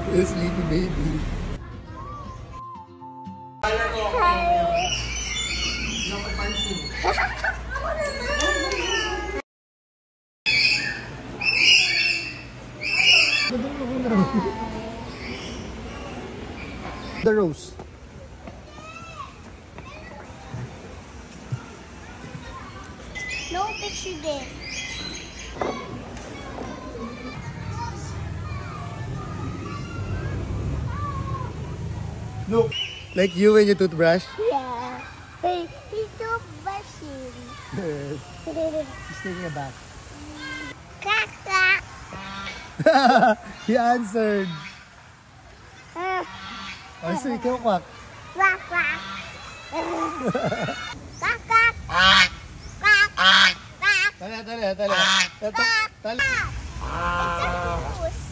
Sleepy baby. The rose. No picture there. Look, like you when you toothbrush. Yeah. Hey, he's toothbrushing. Yes. He's taking a bath. Kaka. He answered. Oh, so ikaw kwak. Quack, quack. Quack, quack. Quack, quack. Tala, tala, tala. Tala. It's a goose.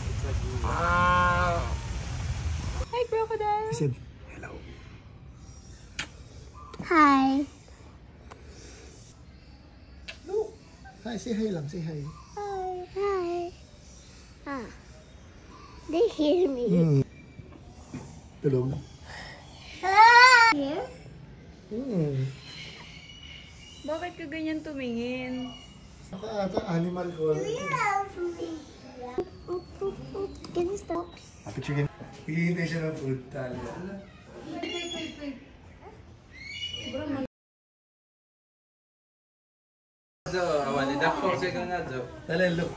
Hi, crocodile. He said, hello. Hi. No. Hi, say hi lang, say hi. Hi. Hi. Ah. They hear me. Tulog. Here? Bakit ka ganyan tumingin? Saka ata animal call. Help me. Can you stop? Picture game. Hihintay siya ng food. Tala. Tala, look.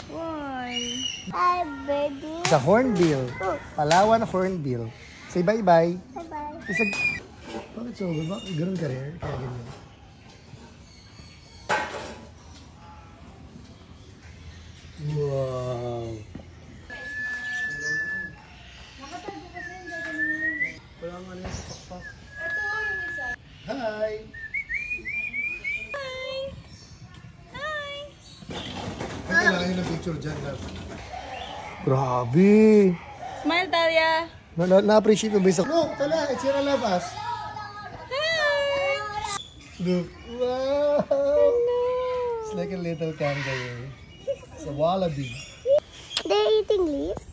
Why? Hi, baby. Sa hornbill. Palawan hornbill. Say bye-bye. Bye-bye. Isa... Bakit so? Bakit ganun ka rin? Kaya ganyan. Wow. Wala nga na sa pakpak. Hi! Hi! Hi! Ay, kailangan nyo ng picture dyan. Grabe! Smile, Talia! Na-appreciate mo ba isa? Look, tala! It's your labas! Hi! Look! Wow! It's like a little kangaroo. It's a wallaby. They're eating leaves?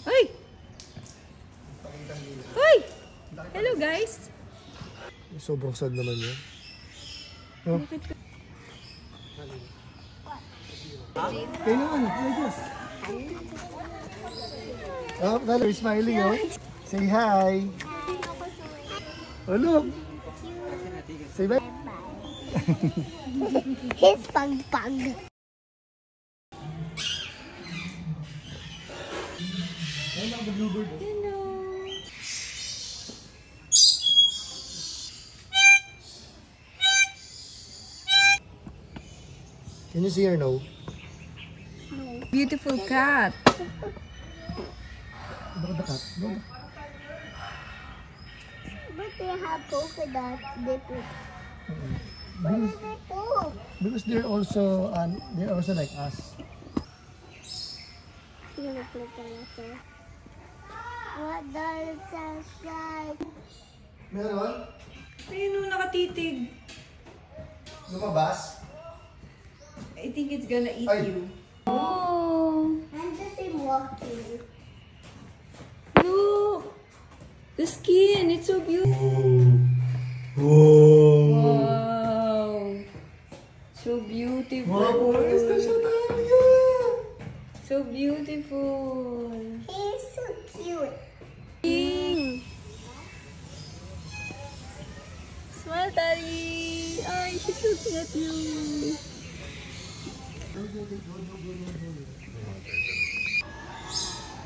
Ay! Ay! Hello, guys! Sobrang sad naman yun. Oh. Kailangan, like this. Oh, Tyler, you're smiling, oh. Say hi. Oh, look. Say bye. His pag-pag. Can you see her no? Beautiful cat. Look at the cat. Look. But they have polka dots. They put. Where did they go? Because they're also like us. You look like a letter. What does that say? Meron? Ayun, nakatitig. Lumabas? I think it's gonna eat Ay. you. Oh! I'm just walking. Look! The skin! It's so beautiful. Whoa! Wow! So beautiful. Wow, is na siya talaga? So beautiful. He's so cute. Smile, Daddy. Ay, she's looking at you.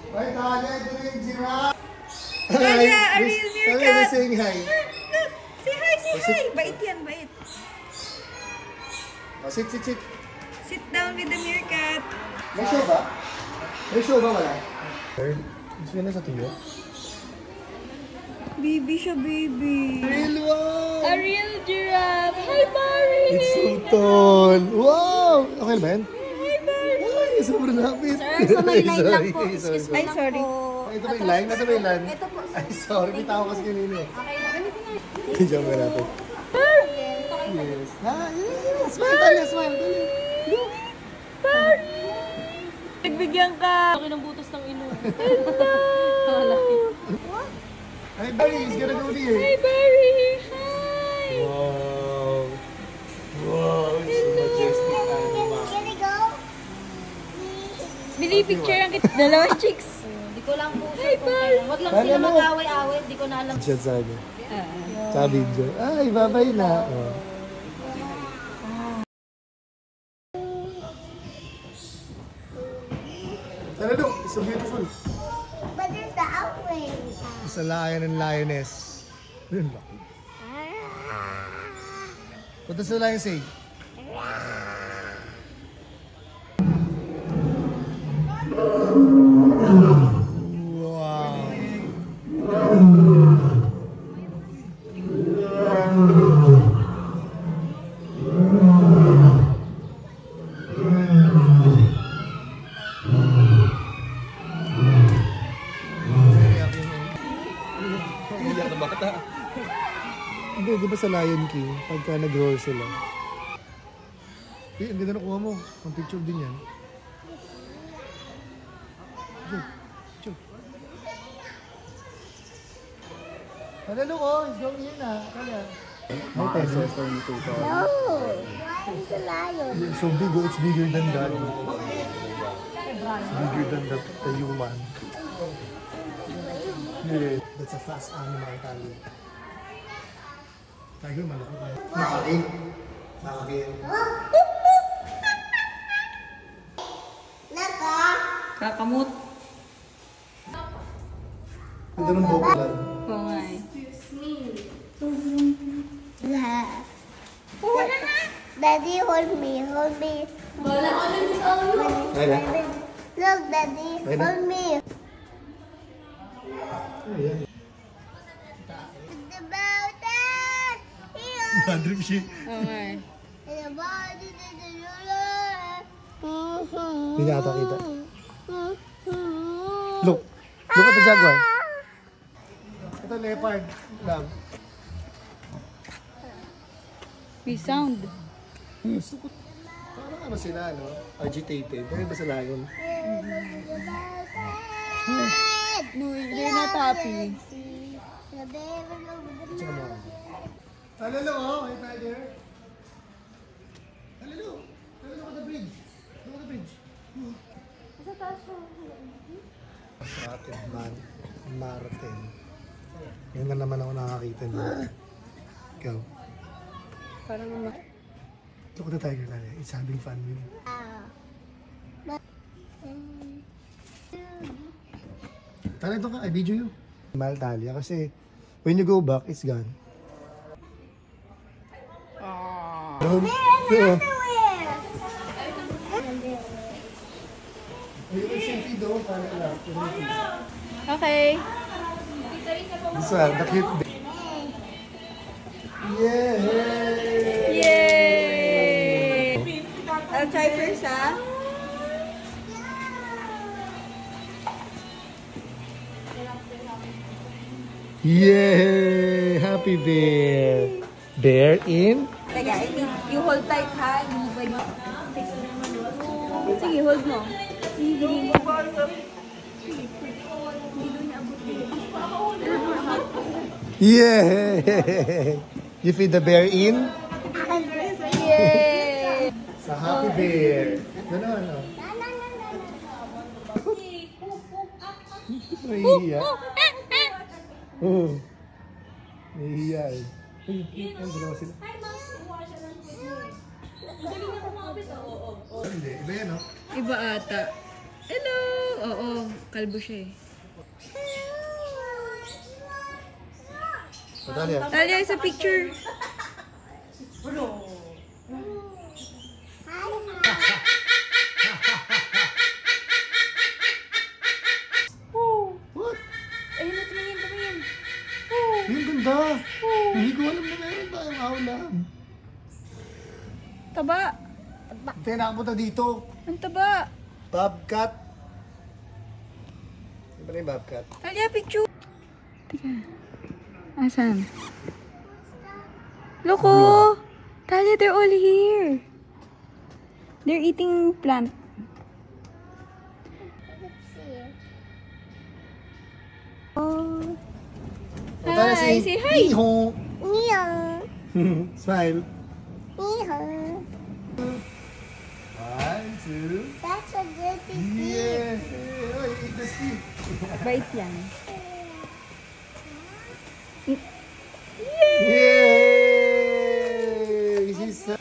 Hi, Talia. Ito na yung giraffe. Talia, a real Talia, meerkat. they're saying hi. Look, say hi, say hi. Bait yan, bait. Oh, sit. Sit down with the meerkat. May show ba? May show ba wala? Gusto nyo na sa tuyo? Baby siya, baby. Real one! A real giraffe. Hi, Barry. It's so tall. Wow! Okay ba yan? Hi, Barry. Ay, sobrang lapit. Sir, sa may line lang po. Sorry. Excuse me Ay, lang sorry. po. Ay, ito ba yung line? Nasa ba yung line? Ito po. Ay, sorry. Kita ko kasi kanina eh. Okay lang. Tignan mo natin. Yes. Ah, yes. Smile, Talia, smile. Dali. Go. Nagbigyan ka. Laki ng butas ng ino. Hello! Hi, Barry. He's gonna go here. Hi, Barry! Hi! Wow. Wow. It's so majestic animal. Can we go? Bili picture ang kita. Dalawang chicks. Hindi ko lang po. Hi, Barry! Wag lang Kaya sila mo. mag-away-away. Hindi ko na alam. Chat sa akin. Sa video. Ay, babay na. Oh. Tara do, it's so beautiful. But there's the outway. It's a lion and lioness. Yun ba? What does the lion say? Wow. Hindi, di ba sa Lion King, pagka nag-roar sila? Eh, ang ganda na kuha mo. Ang picture din yan. Picture. Hala, look, oh, it's going in na. Kaya. Hi, Tessa. No. Why is the lion? It's so big, oh, it's bigger than that. It's bigger than the human. Yeah, that's a fast animal, Tali. Tiger, malaki pa. Malaki? Malaki. Naka. Kakamot. Ganda ng buhok lang. Oo nga eh. Daddy, hold me, hold me. Kaya? Look, Daddy, Ayun na. hold me. Ayan. The mountain. Here. Bad trip siya. Oo nga eh. The body to the ruler. Hindi na ata kita. Look. Look at the jaguar. Ito leopard. Love. May sound. Parang ano sila, no? Agitated. Kaya ba sa lion? No, they're not happy. Tsaka mo. Talalo, oh. Hey, tiger. Talalo. Talalo ka the bridge. Look at the bridge. Martin. Ngayon na naman ako nakakita niya. Ikaw. Parang Look at the tiger, Talia. It's having fun with you. Talia, ito ka. I video you. Mahal, Talia, kasi when you go back, it's gone. Everywhere. You can see Fido, Talia. okay. This one, the cute baby. Yay! Yay! I'll try first, ha? Yay! Happy bear. Bear in? Teka, you hold tight, ha? Hindi pwede. Sige, hold mo. Sige, Yay! You feed the bear in? yay! Sa happy bear. Ano, ano? Nahihiya. Oo. Nahihiya eh. Ang dalawa sila. Hindi, iba yan, no? Iba ata. Hello! Oo, kalbo siya eh. Talia. Talia, isa picture. What? Ayun na, tumingin. Yung ganda. Hindi ko alam na meron tayong aulam. Taba. Tayo nakapunta dito. Ang taba. Bobcat. Ano ba yung bobcat? Talia, picture. Teka. Asan? Look, oh! Talia, they're all here. They're eating plant. Let's see. Oh. O, Talia, Hi, say hi. Ni-hong. Meow. Smile. Meow. 1, 2. That's a dirty pig. Yeah. Oh, eat the seed. Bait yan. Yay! She's Ew,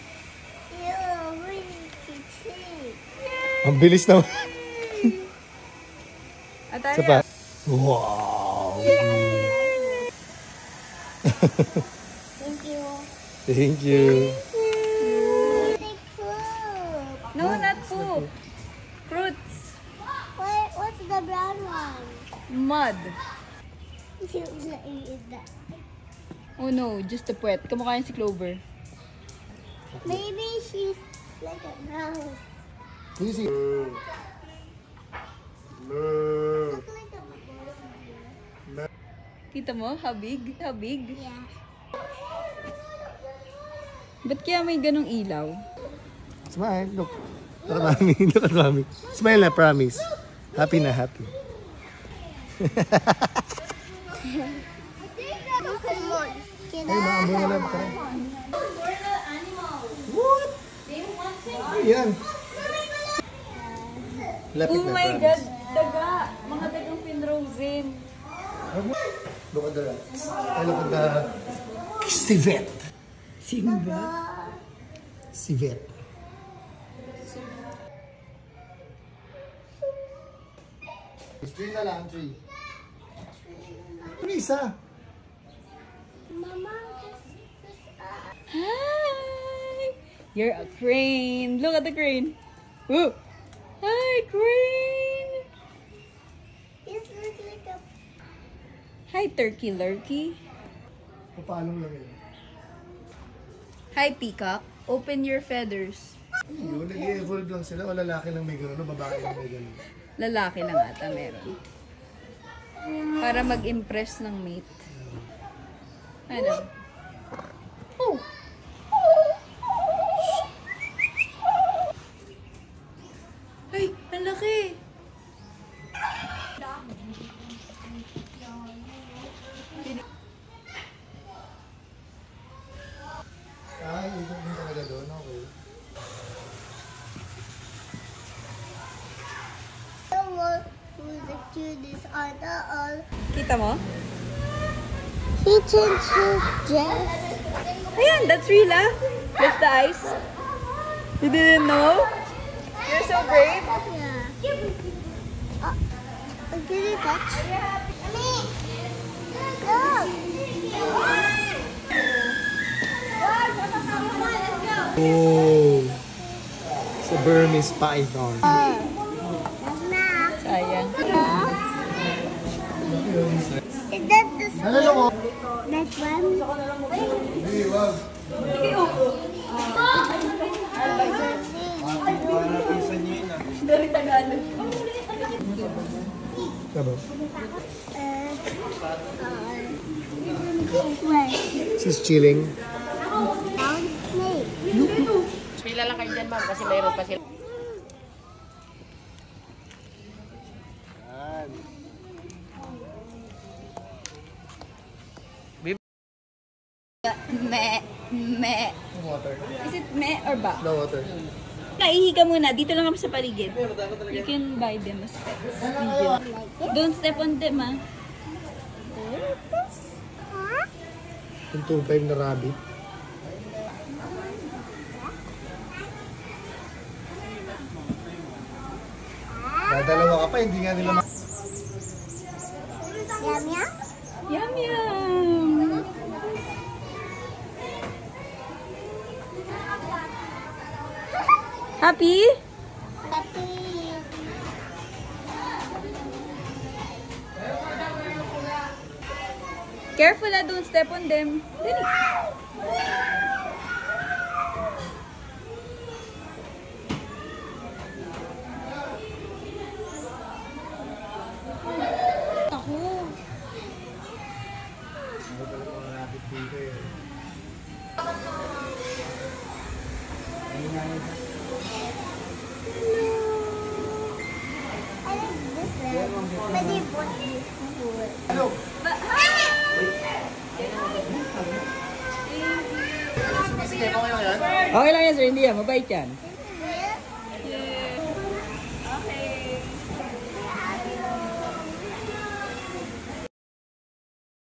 really kitty. ang bilis naman. At Isa pa. Wow! Thank you. Thank you. Big fruit. No, not poop. Fruits. What's the brown one? Mud. You let me eat that. Oh no, just a puwet. Kamukha yan si Clover. Maybe she's like a mouse. Can you see? Look like a mouse. Kita mo? How big? How big? Yeah. Ba't kaya may ganong ilaw? Smile. Look. Look at mommy. Look at mommy. Smile na, promise. Happy na, happy. Can Ay, I maambo na have lang. one? What? Ayan. Lapit Oh na, my promise. God! Daga! Mga dagang pinrosin. Look at the rats. I look at the civet. Simba? Civet. Tree na lang, tree. Ano isa? Mama, Hi! You're a crane. Look at the crane. Woo! Hi, crane! this looks like a Hi, turkey lurkey. Paano lang yun? Hi, peacock. Open your feathers. Yun, nag-evolve lang sila. O lalaki lang may gano'n, o babae lang may gano'n. Lalaki lang ata meron. Para mag-impress ng mate. Ano? Oh! Ay, ang laki! Ay, ikot din talaga doon. Okay. the one who's the cutest on the all. Kita mo? He changed his dress. Ayan, that's Rila. That's the eyes. You didn't know? You're so brave. Yeah. Can you touch? Oh! It's a Burmese python. Sayang. Is that the Ano mo? that one? Hey, wag. Dari Tagalog. Diba? This way. She's chilling. Down snake. Pila lang kayo dyan, ma'am, kasi mayroon pa sila. Me, me. Water. Is it me or ba? No water. Naihi ka muna. Dito lang kami sa paligid. You can buy them as pets. Don't step on them, ah. Yung 2.5 na rabbit. Dadalawa ka pa, hindi nga nila Yum yum. Yum, yum. Happy? Happy. Careful, ah. Don't step on them. Dali. Ako. I like this one. But they bought this one. Hello. Sige, okay lang yan. Okay lang yan, sir. Hindi yan. Mabait yan.